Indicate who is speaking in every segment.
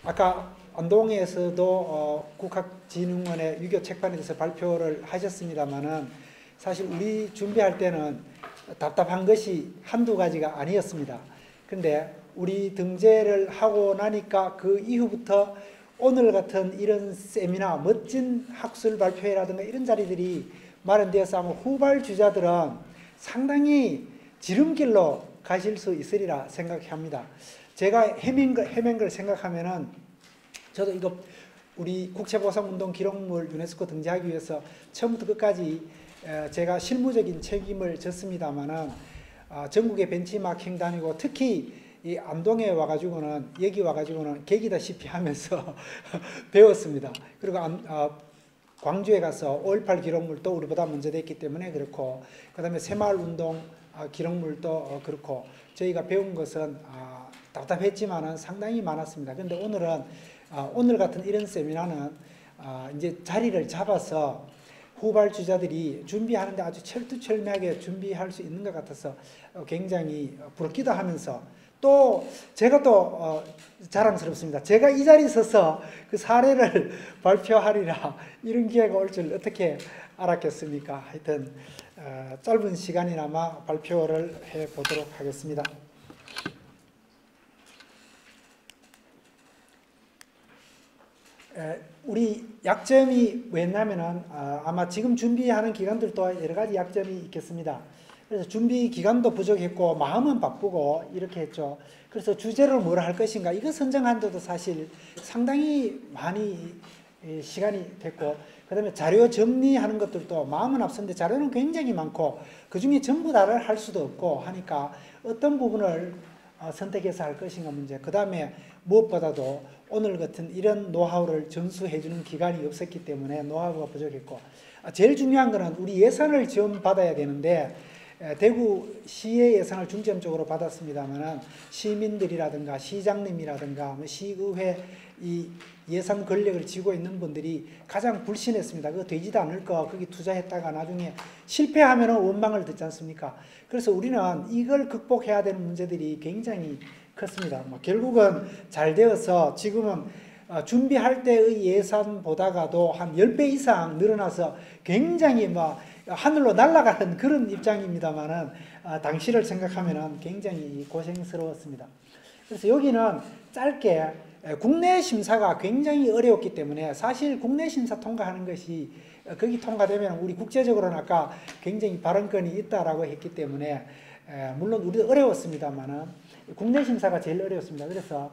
Speaker 1: 아까 안동에서도 국학진흥원의 유교 책판에 대해서 발표를 하셨습니다만은 사실 우리 준비할 때는 답답한 것이 한두 가지가 아니었습니다. 근데 우리 등재를 하고 나니까 그 이후부터 오늘 같은 이런 세미나, 멋진 학술 발표회라든가 이런 자리들이 마련되어서 아마 후발 주자들은 상당히 지름길로 가실 수 있으리라 생각합니다. 제가 헤맨 걸 생각하면은 저도 이거 우리 국채보상운동 기록물 유네스코 등재하기 위해서 처음부터 끝까지 제가 실무적인 책임을 졌습니다만은 전국의 벤치마킹 다니고 특히 이 안동에 와가지고는 여기 와가지고는 계기다시피 하면서 배웠습니다. 그리고 광주에 가서 5.18 기록물도 우리보다 먼저 됐기 때문에 그렇고, 그 다음에 새마을운동 기록물도 그렇고, 저희가 배운 것은 답답했지만은 상당히 많았습니다. 근데 오늘은 오늘 같은 이런 세미나는 이제 자리를 잡아서 후발 주자들이 준비하는데 아주 철두철미하게 준비할 수 있는 것 같아서 굉장히 부럽기도 하면서, 또 제가 또 자랑스럽습니다. 제가 이 자리에 서서 그 사례를 발표하리라 이런 기회가 올 줄 어떻게 알았겠습니까? 하여튼 짧은 시간이나마 발표를 해보도록 하겠습니다. 우리 약점이 왜냐면은 아마 지금 준비하는 기관들도 여러 가지 약점이 있겠습니다. 그래서 준비 기간도 부족했고 마음은 바쁘고 이렇게 했죠. 그래서 주제를 뭘 할 것인가 이거 선정하는데도 사실 상당히 많이 시간이 됐고, 그 다음에 자료 정리하는 것들도 마음은 앞섰는데 자료는 굉장히 많고 그 중에 전부 다를 할 수도 없고 하니까 어떤 부분을 선택해서 할 것인가 문제, 그 다음에 무엇보다도 오늘 같은 이런 노하우를 전수해주는 기관이 없었기 때문에 노하우가 부족했고, 제일 중요한 것은 우리 예산을 지원받아야 되는데 대구시의 예산을 중점적으로 받았습니다만 시민들이라든가 시장님이라든가 시의회 이 예산 권력을 쥐고 있는 분들이 가장 불신했습니다. 그거 되지도 않을 거, 거기 투자했다가 나중에 실패하면 원망을 듣지 않습니까? 그래서 우리는 이걸 극복해야 되는 문제들이 굉장히 컸습니다. 결국은 잘 되어서 지금은 준비할 때의 예산보다가도 한 10배 이상 늘어나서 굉장히 하늘로 날아가는 그런 입장입니다만은 당시를 생각하면 굉장히 고생스러웠습니다. 그래서 여기는 짧게 국내 심사가 굉장히 어려웠기 때문에 사실 국내 심사 통과하는 것이 거기 통과되면 우리 국제적으로는 아까 굉장히 발언권이 있다라고 했기 때문에 물론 우리도 어려웠습니다만은 국내 심사가 제일 어려웠습니다. 그래서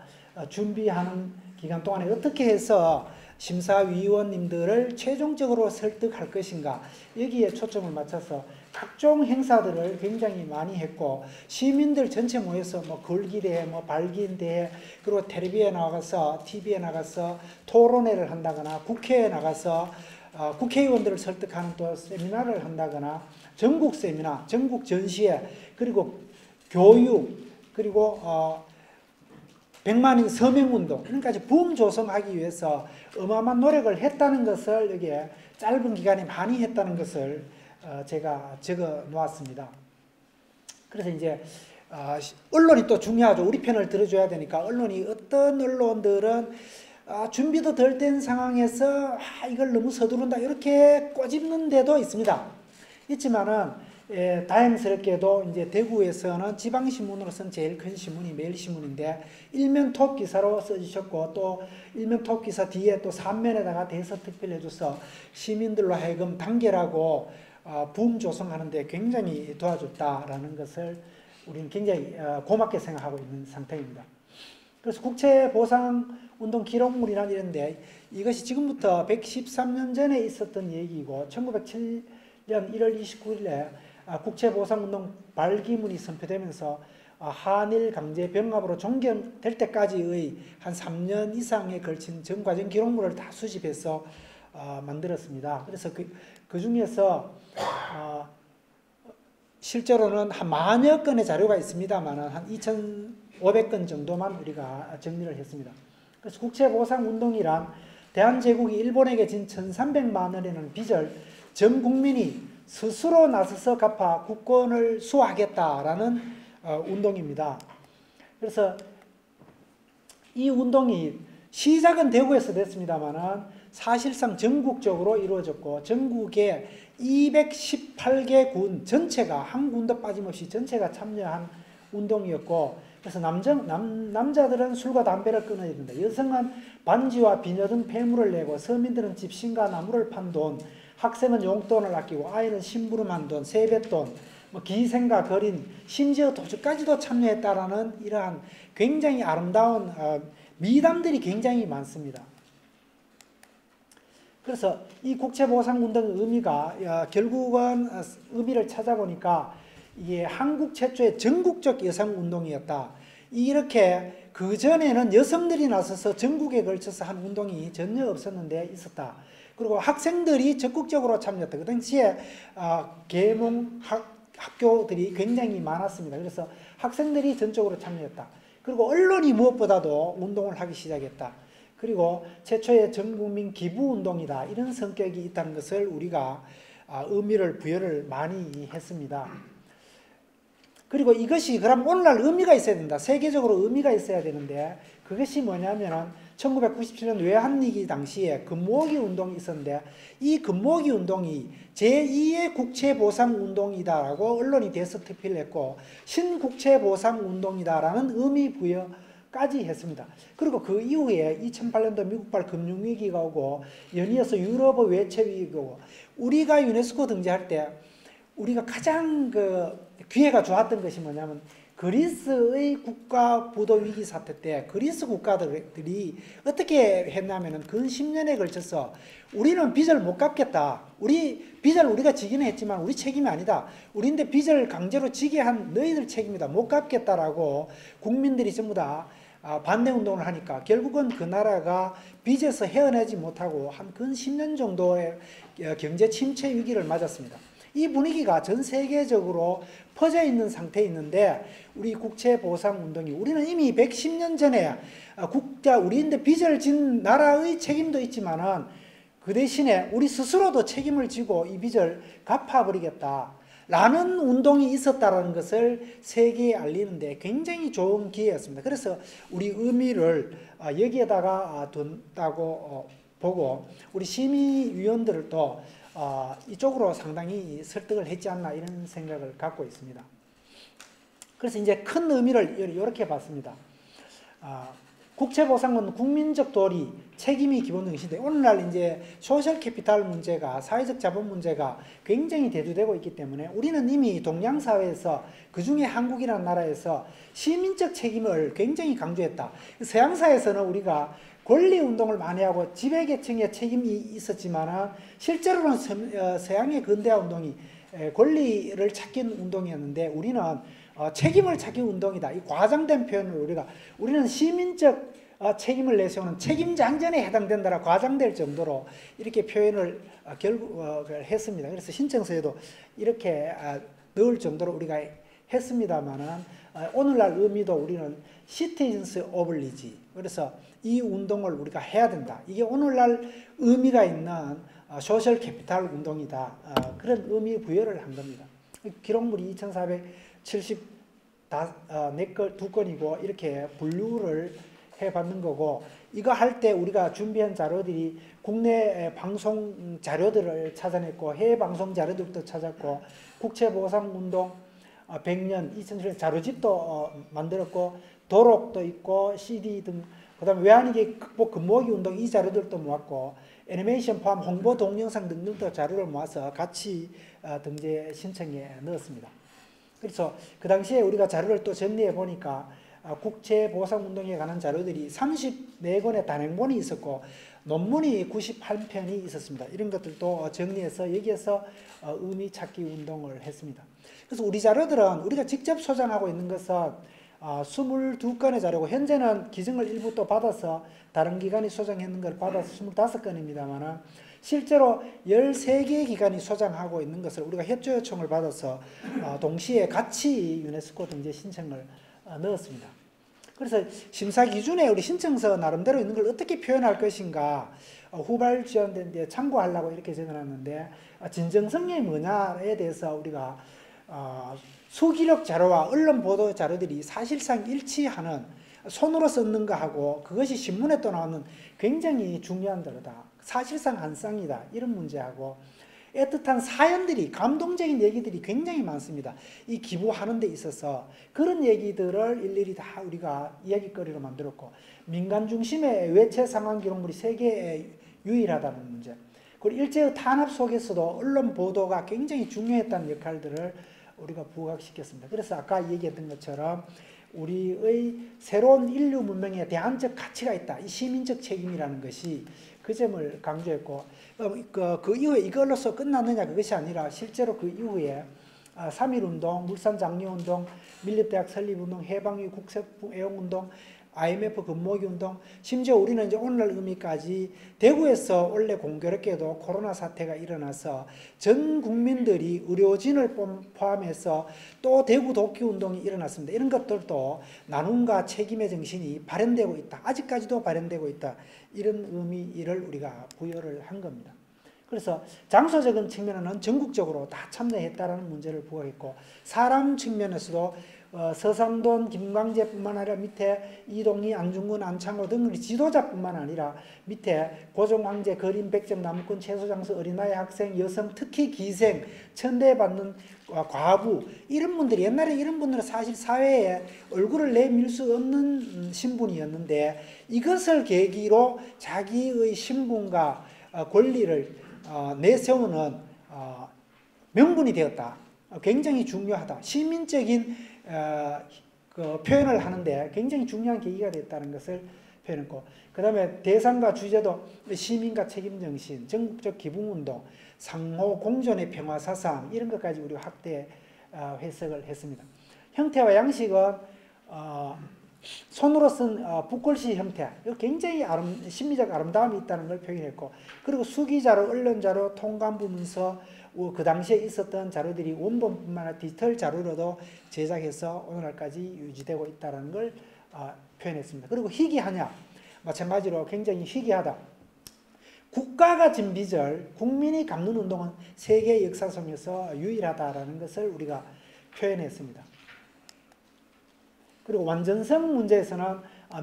Speaker 1: 준비하는 기간 동안에 어떻게 해서 심사위원님들을 최종적으로 설득할 것인가 여기에 초점을 맞춰서 각종 행사들을 굉장히 많이 했고, 시민들 전체 모여서 걸기대회, 발기인대회, 그리고 텔레비에 나가서 TV에 나가서 토론회를 한다거나 국회에 나가서 국회의원들을 설득하는 또 세미나를 한다거나 전국 세미나, 전국 전시회, 그리고 교육, 그리고 100만인 서명운동 이런 까지 붐 조성하기 위해서 어마어마한 노력을 했다는 것을 여기에 짧은 기간에 많이 했다는 것을 제가 적어 놓았습니다. 그래서 이제 언론이 또 중요하죠. 우리 편을 들어줘야 되니까 언론이 어떤 언론들은 준비도 덜 된 상황에서 이걸 너무 서두른다 이렇게 꼬집는 데도 있습니다. 있지만은 다행스럽게도 이제 대구에서는 지방신문으로서는 제일 큰 신문이 매일신문인데 일면 톱 기사로 써주셨고, 또 일면 톱 기사 뒤에 또 3면에다가 대서특필 해줘서 시민들로 하여금 단결하고 붐 조성하는 데 굉장히 도와줬다라는 것을 우리는 굉장히 고맙게 생각하고 있는 상태입니다. 그래서 국채보상운동 기록물이란 이런데 이것이 지금부터 113년 전에 있었던 얘기이고 1907년 1월 29일에 국채보상운동 발기문이 선포되면서 한일 강제 병합으로 종결될 때까지의 한 3년 이상에 걸친 전 과정 기록물을 다 수집해서 만들었습니다. 그래서 그 중에서 실제로는 한 만여 건의 자료가 있습니다만 한 2,500건 정도만 우리가 정리를 했습니다. 그래서 국채보상운동이란 대한제국이 일본에게 진 1,300만 원이라는 빚을 전 국민이 스스로 나서서 갚아 국권을 수호하겠다라는 운동입니다. 그래서 이 운동이 시작은 대구에서 됐습니다만은 사실상 전국적으로 이루어졌고 전국의 218개 군 전체가 한 군도 빠짐없이 전체가 참여한 운동이었고 그래서 남자들은 술과 담배를 끊어야 된다. 여성은 반지와 비녀 등 폐물을 내고 서민들은 집신과 나무를 판 돈, 학생은 용돈을 아끼고 아이는 심부름한 돈, 세뱃돈, 기생과 거린, 심지어 도주까지도 참여했다라는 이러한 굉장히 아름다운 미담들이 굉장히 많습니다. 그래서 이 국채보상운동의 의미가 결국은 의미를 찾아보니까 이게 한국 최초의 전국적 여성운동이었다. 이렇게 그전에는 여성들이 나서서 전국에 걸쳐서 한 운동이 전혀 없었는데 있었다. 그리고 학생들이 적극적으로 참여했다. 그 당시에 계몽 학교들이 굉장히 많았습니다. 그래서 학생들이 전적으로 참여했다. 그리고 언론이 무엇보다도 운동을 하기 시작했다. 그리고 최초의 전국민 기부운동이다. 이런 성격이 있다는 것을 우리가 의미를 부여를 많이 했습니다. 그리고 이것이 그럼 오늘날 의미가 있어야 된다. 세계적으로 의미가 있어야 되는데 그것이 뭐냐면 1997년 외환위기 당시에 금모으기 운동이 있었는데 이 금모으기 운동이 제2의 국채보상운동이다라고 언론이 대서특필을 했고 신국채보상운동이다라는 의미 부여까지 했습니다. 그리고 그 이후에 2008년도 미국발 금융위기가 오고 연이어서 유럽의 외채위기가 오고 우리가 유네스코 등재할 때 우리가 가장 기회가 좋았던 것이 뭐냐면 그리스의 국가 부도 위기 사태 때 그리스 국가들이 어떻게 했냐면은 근 10년에 걸쳐서 우리는 빚을 못 갚겠다. 빚을 우리가 지기는 했지만 우리 책임이 아니다. 우리인데 빚을 강제로 지게 한 너희들 책임이다. 못 갚겠다라고 국민들이 전부 다 반대 운동을 하니까 결국은 그 나라가 빚에서 헤어나지 못하고 한 근 10년 정도의 경제 침체 위기를 맞았습니다. 이 분위기가 전 세계적으로 퍼져 있는 상태에 있는데 우리 국채보상운동이 우리는 이미 110년 전에 우리인데 빚을 진 나라의 책임도 있지만은 그 대신에 우리 스스로도 책임을 지고 이 빚을 갚아버리겠다 라는 운동이 있었다는 것을 세계에 알리는데 굉장히 좋은 기회였습니다. 그래서 우리 의미를 여기에다가 둔다고 보고 우리 심의위원들을 또 이쪽으로 상당히 설득을 했지 않나 이런 생각을 갖고 있습니다. 그래서 이제 큰 의미를 이렇게 봤습니다. 국채보상은 국민적 도리, 책임이 기본 등신데 오늘날 이제 소셜 캐피탈 문제가 사회적 자본 문제가 굉장히 대두되고 있기 때문에 우리는 이미 동양 사회에서 그 중에 한국이라는 나라에서 시민적 책임을 굉장히 강조했다. 서양 사회에서는 우리가 권리 운동을 많이 하고 지배계층의 책임이 있었지만 실제로는 서양의 근대화 운동이 권리를 찾기 운동이었는데 우리는 책임을 찾기 운동이다. 이 과장된 표현을 우리는 시민적 책임을 내세우는 책임장전에 해당된다라 과장될 정도로 이렇게 표현을 했습니다. 그래서 신청서에도 이렇게 넣을 정도로 우리가 했습니다만은 오늘날 의미도 우리는 시티즌스 오블리지 그래서 이 운동을 우리가 해야 된다. 이게 오늘날 의미가 있는 소셜 캐피탈 운동이다. 그런 의미 부여를 한 겁니다. 기록물이 2472건이고 이렇게 분류를 해봤는 거고 이거 할 때 우리가 준비한 자료들이 국내 방송 자료들을 찾아냈고 해외 방송 자료들도 찾았고 국채보상운동 100년 2007년 자료집도 만들었고 도록도 있고 CD 등 그 다음에 외환위기 극복 금모으기 운동 이 자료들도 모았고 애니메이션 포함 홍보 동영상 등등도 자료를 모아서 같이 등재 신청에 넣었습니다. 그래서 그 당시에 우리가 자료를 또 정리해 보니까 국채보상운동에 관한 자료들이 34권의 단행본이 있었고 논문이 98편이 있었습니다. 이런 것들도 정리해서 여기에서 의미 찾기 운동을 했습니다. 그래서 우리 자료들은 우리가 직접 소장하고 있는 것은 22건의 자료고 현재는 기증을 일부 또 받아서 다른 기관이 소장했는 걸 받아서 25건입니다만 실제로 13개의 기관이 소장하고 있는 것을 우리가 협조 요청을 받아서 동시에 같이 유네스코 등재 신청을 넣었습니다. 그래서 심사 기준에 우리 신청서 나름대로 있는 걸 어떻게 표현할 것인가 후발 지원된 데 참고하려고 이렇게 적어놨는데 진정성이 뭐냐에 대해서 우리가 수기록 자료와 언론 보도 자료들이 사실상 일치하는 손으로 썼는 거하고 그것이 신문에 또 나오는 굉장히 중요한 다르다. 사실상 한 쌍이다. 이런 문제하고 애틋한 사연들이, 감동적인 얘기들이 굉장히 많습니다. 이 기부하는 데 있어서 그런 얘기들을 일일이 다 우리가 이야기거리로 만들었고, 민간 중심의 외채 상황 기록물이 세계에 유일하다는 문제, 그리고 일제의 탄압 속에서도 언론 보도가 굉장히 중요했다는 역할들을 우리가 부각시켰습니다. 그래서 아까 얘기했던 것처럼 우리의 새로운 인류 문명에 대안적 가치가 있다. 이 시민적 책임이라는 것이 그 점을 강조했고, 그 이후에 이걸로서 끝났느냐, 그것이 아니라 실제로 그 이후에 3.1운동, 물산장려운동, 밀립대학 설립운동, 해방이 국세품 애용운동, IMF 금모기운동, 심지어 우리는 이제 오늘날 의미까지 대구에서 원래 공교롭게도 코로나 사태가 일어나서 전 국민들이 의료진을 포함해서 또 대구 도끼운동이 일어났습니다. 이런 것들도 나눔과 책임의 정신이 발현되고 있다. 아직까지도 발현되고 있다. 이런 의미를 우리가 부여를 한 겁니다. 그래서 장소적인 측면에는 전국적으로 다 참여했다라는 문제를 부각했고, 사람 측면에서도 서상돈, 김광재뿐만 아니라 밑에 이동희, 안중근, 안창호 등 지도자뿐만 아니라 밑에 고종황제, 거림, 백점, 나무꾼, 최소장수, 어린아이, 학생, 여성, 특히 기생, 천대받는 과부, 이런 분들이, 옛날에 이런 분들은 사실 사회에 얼굴을 내밀 수 없는 신분이었는데 이것을 계기로 자기의 신분과 권리를 내세우는 명분이 되었다. 굉장히 중요하다. 시민적인 그 표현을 하는데 굉장히 중요한 계기가 됐다는 것을 표현했고, 그 다음에 대상과 주제도 시민과 책임정신, 전국적 기붕운동, 상호 공존의 평화사상, 이런 것까지 우리가 확대 해석을 했습니다. 형태와 양식은 손으로 쓴 붓글씨 형태, 굉장히 심미적 아름다움이 있다는 걸 표현했고, 그리고 수기자료, 언론자료, 통감부 문서, 그 당시에 있었던 자료들이 원본뿐만 아니라 디지털 자료로도 제작해서 오늘날까지 유지되고 있다는 걸 표현했습니다. 그리고 희귀하냐? 마찬가지로 굉장히 희귀하다. 국가가 진 빚을 국민이 갚는 운동은 세계 역사 속에서 유일하다라는 것을 우리가 표현했습니다. 그리고 완전성 문제에서는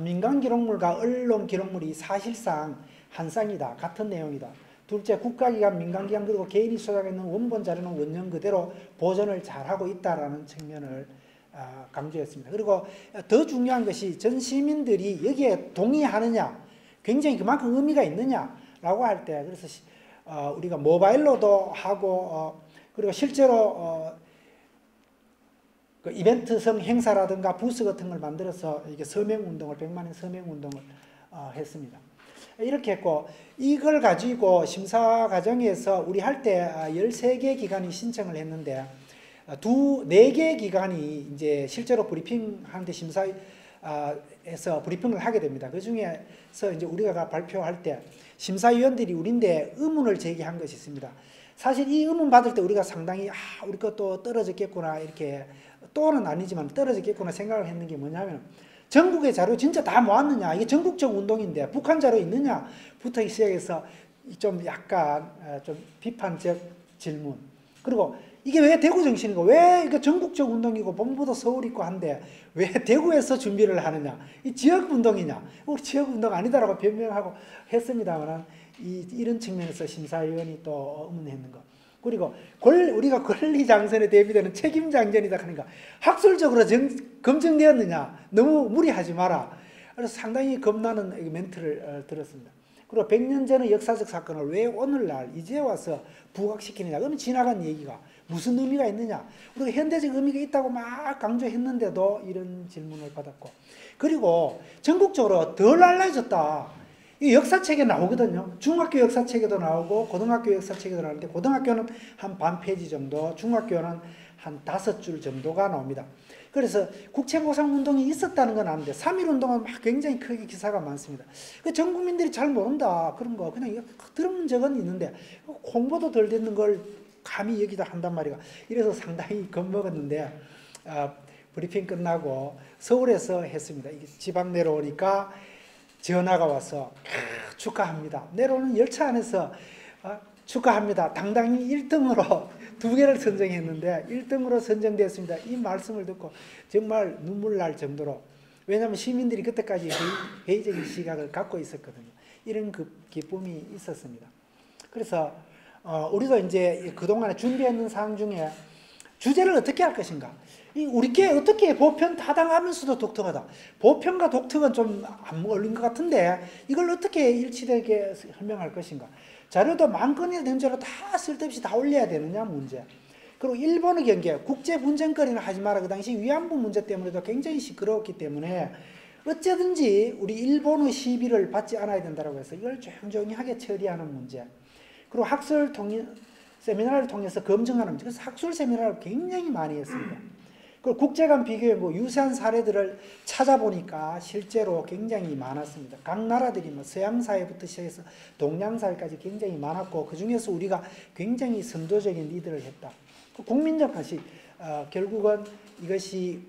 Speaker 1: 민간 기록물과 언론 기록물이 사실상 한 쌍이다. 같은 내용이다. 둘째, 국가기관, 민간기관, 그리고 개인이 소장했는 원본 자료는 원년 그대로 보존을 잘하고 있다는 측면을 강조했습니다. 그리고 더 중요한 것이 전 시민들이 여기에 동의하느냐, 굉장히 그만큼 의미가 있느냐라고 할 때, 그래서 우리가 모바일로도 하고, 그리고 실제로 그 이벤트성 행사라든가 부스 같은 걸 만들어서 이게 서명운동을, 100만의 서명운동을 했습니다. 이렇게 했고, 이걸 가지고 심사 과정에서 우리 할 때 13개 기관이 신청을 했는데 4개 기관이 이제 실제로 브리핑 하는데 심사에서 브리핑을 하게 됩니다. 그 중에서 이제 우리가 발표할 때 심사위원들이 우리인데 의문을 제기한 것이 있습니다. 사실 이 의문 받을 때 우리가 상당히 우리 것도 떨어졌겠구나, 이렇게, 또는 아니지만 떨어졌겠구나 생각을 했는 게 뭐냐면, 전국의 자료 진짜 다 모았느냐, 이게 전국적 운동인데 북한 자료 있느냐부터 시작해서 좀 약간 좀 비판적 질문, 그리고 이게 왜 대구 정신이고, 왜 이게 전국적 운동이고 본부도 서울 있고 한데 왜 대구에서 준비를 하느냐, 이 지역 운동이냐, 우리 지역 운동 아니다라고 변명하고 했습니다만, 이런 측면에서 심사위원이 또 의문했는 거. 그리고 우리가 권리장전에 대비되는 책임장전이다 하니까 학술적으로 검증되었느냐, 너무 무리하지 마라. 그래서 상당히 겁나는 멘트를 들었습니다. 그리고 100년 전의 역사적 사건을 왜 오늘날 이제 와서 부각시키느냐, 그러면 지나간 얘기가 무슨 의미가 있느냐, 그리고 현대적 의미가 있다고 막 강조했는데도 이런 질문을 받았고, 그리고 전국적으로 덜 알려졌다. 이 역사책에 나오거든요. 중학교 역사책에도 나오고 고등학교 역사책에도 나오는데, 고등학교는 한 반 페이지 정도, 중학교는 한 5줄 정도가 나옵니다. 그래서 국채보상운동이 있었다는 건 아는데 3.1운동은 막 굉장히 크게 기사가 많습니다. 전 국민들이 잘 모른다, 그런 거 그냥 들은 적은 있는데 공부도 덜 됐는 걸 감히 여기다 한단 말이야. 이래서 상당히 겁먹었는데, 브리핑 끝나고 서울에서 했습니다. 이게 지방 내려오니까 전화가 와서 축하합니다. 내려오는 열차 안에서 축하합니다. 당당히 1등으로 2개를 선정했는데 1등으로 선정되었습니다. 이 말씀을 듣고 정말 눈물 날 정도로 왜냐하면 시민들이 그때까지 회의적인 시각을 갖고 있었거든요. 이런 기쁨이 있었습니다. 그래서 우리도 이제 그동안에 준비했는 사항 중에 주제를 어떻게 할 것인가. 우리께 어떻게 보편 타당하면서도 독특하다. 보편과 독특은 좀 안 어울린 것 같은데 이걸 어떻게 일치되게 설명할 것인가. 자료도 만건이나 된자로 다 쓸데없이 다 올려야 되느냐 문제. 그리고 일본의 경계, 국제 분쟁거리는 하지 마라. 그 당시 위안부 문제 때문에도 굉장히 시끄러웠기 때문에 어쨌든지 우리 일본의 시비를 받지 않아야 된다고 해서 이걸 조용조용하게 처리하는 문제. 그리고 학술 세미나를 통해서 검증하는 문제. 그래서 학술 세미나를 굉장히 많이 했습니다. 그리고 국제 간 비교해 유사한 사례들을 찾아보니까 실제로 굉장히 많았습니다. 각 나라들이 서양 사회부터 시작해서 동양 사회까지 굉장히 많았고 그 중에서 우리가 굉장히 선도적인 리더를 했다. 국민적 가식, 결국은 이것이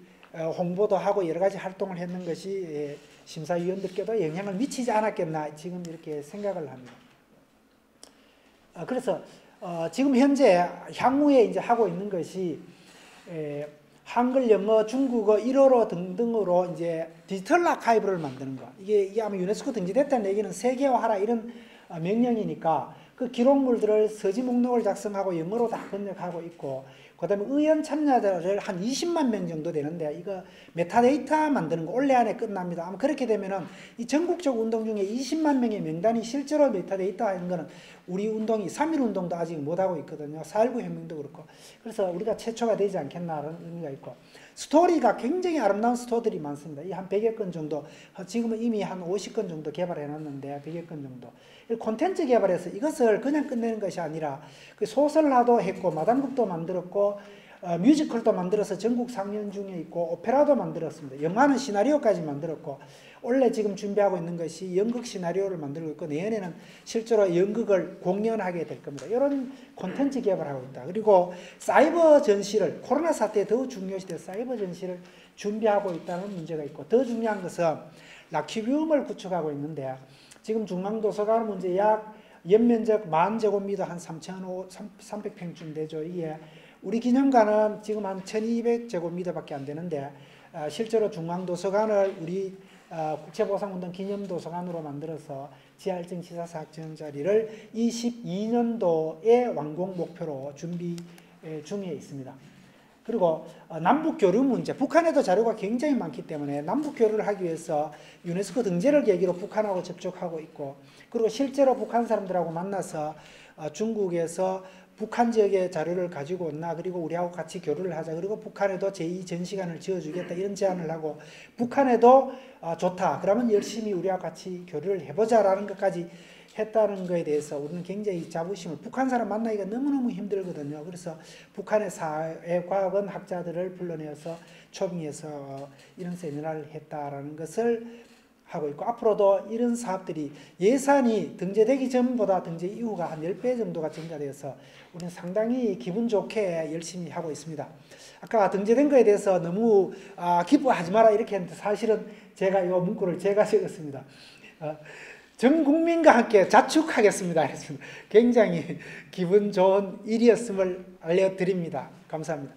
Speaker 1: 홍보도 하고 여러 가지 활동을 했는 것이 심사위원들께도 영향을 미치지 않았겠나 지금 이렇게 생각을 합니다. 그래서 지금 현재 향후에 이제 하고 있는 것이 한글, 영어, 중국어, 일어로 등등으로 이제 디지털 아카이브를 만드는 거. 이게 아마 유네스코 등재됐다는 얘기는 세계화하라 이런 명령이니까 그 기록물들을 서지 목록을 작성하고 영어로 다 번역하고 있고, 그 다음에 의원 참여자를 한 20만 명 정도 되는데, 이거 메타데이터 만드는 거 올해 안에 끝납니다. 아마 그렇게 되면은 이 전국적 운동 중에 20만 명의 명단이 실제로 메타데이터 하는 거는 우리 운동이 3.1 운동도 아직 못하고 있거든요. 4.19 혁명도 그렇고. 그래서 우리가 최초가 되지 않겠나라는 의미가 있고, 스토리가 굉장히 아름다운 스토리들이 많습니다. 이 한 100여 건 정도, 지금은 이미 한 50건 정도 개발해 놨는데 100여 건 정도. 콘텐츠 개발해서 이것을 그냥 끝내는 것이 아니라 소설화도 했고 마담극도 만들었고 뮤지컬도 만들어서 전국 상연 중에 있고 오페라도 만들었습니다. 영화는 시나리오까지 만들었고, 원래 지금 준비하고 있는 것이 연극 시나리오를 만들고 있고 내년에는 실제로 연극을 공연하게 될 겁니다. 이런 콘텐츠 개발하고 있다. 그리고 사이버 전시를, 코로나 사태에 더 중요시돼서 사이버 전시를 준비하고 있다는 문제가 있고, 더 중요한 것은 라퀴비움을 구축하고 있는데, 지금 중앙도서관 문제 약 연면적 10,000제곱미터 한 3,300평쯤 되죠. 이게 우리 기념관은 지금 한 1,200제곱미터밖에 안 되는데, 실제로 중앙도서관을 우리 국제보상운동 기념도서관으로 만들어서 지하 1층 시사사학전 자리를 22년도에 완공 목표로 준비 중에 있습니다. 그리고 남북교류 문제, 북한에도 자료가 굉장히 많기 때문에 남북교류를 하기 위해서 유네스코 등재를 계기로 북한하고 접촉하고 있고, 그리고 실제로 북한 사람들하고 만나서 중국에서 북한 지역의 자료를 가지고 온나, 그리고 우리하고 같이 교류를 하자, 그리고 북한에도 제2전시관을 지어주겠다 이런 제안을 하고, 북한에도 좋다 그러면 열심히 우리와 같이 교류를 해보자라는 것까지 했다는 것에 대해서 우리는 굉장히 자부심을, 북한 사람 만나기가 너무너무 힘들거든요. 그래서 북한의 사회과학원 학자들을 불러내어서 초빙해서 이런 세미나를 했다라는 것을 하고 있고, 앞으로도 이런 사업들이 예산이 등재되기 전보다 등재 이후가 한 10배 정도가 증가되어서 우리는 상당히 기분 좋게 열심히 하고 있습니다. 아까 등재된 거에 대해서 너무 기뻐하지 마라 이렇게 했는데, 사실은 제가 이 문구를 제가 적었습니다. 전 국민과 함께 자축하겠습니다. 했습니다. 굉장히 기분 좋은 일이었음을 알려드립니다. 감사합니다.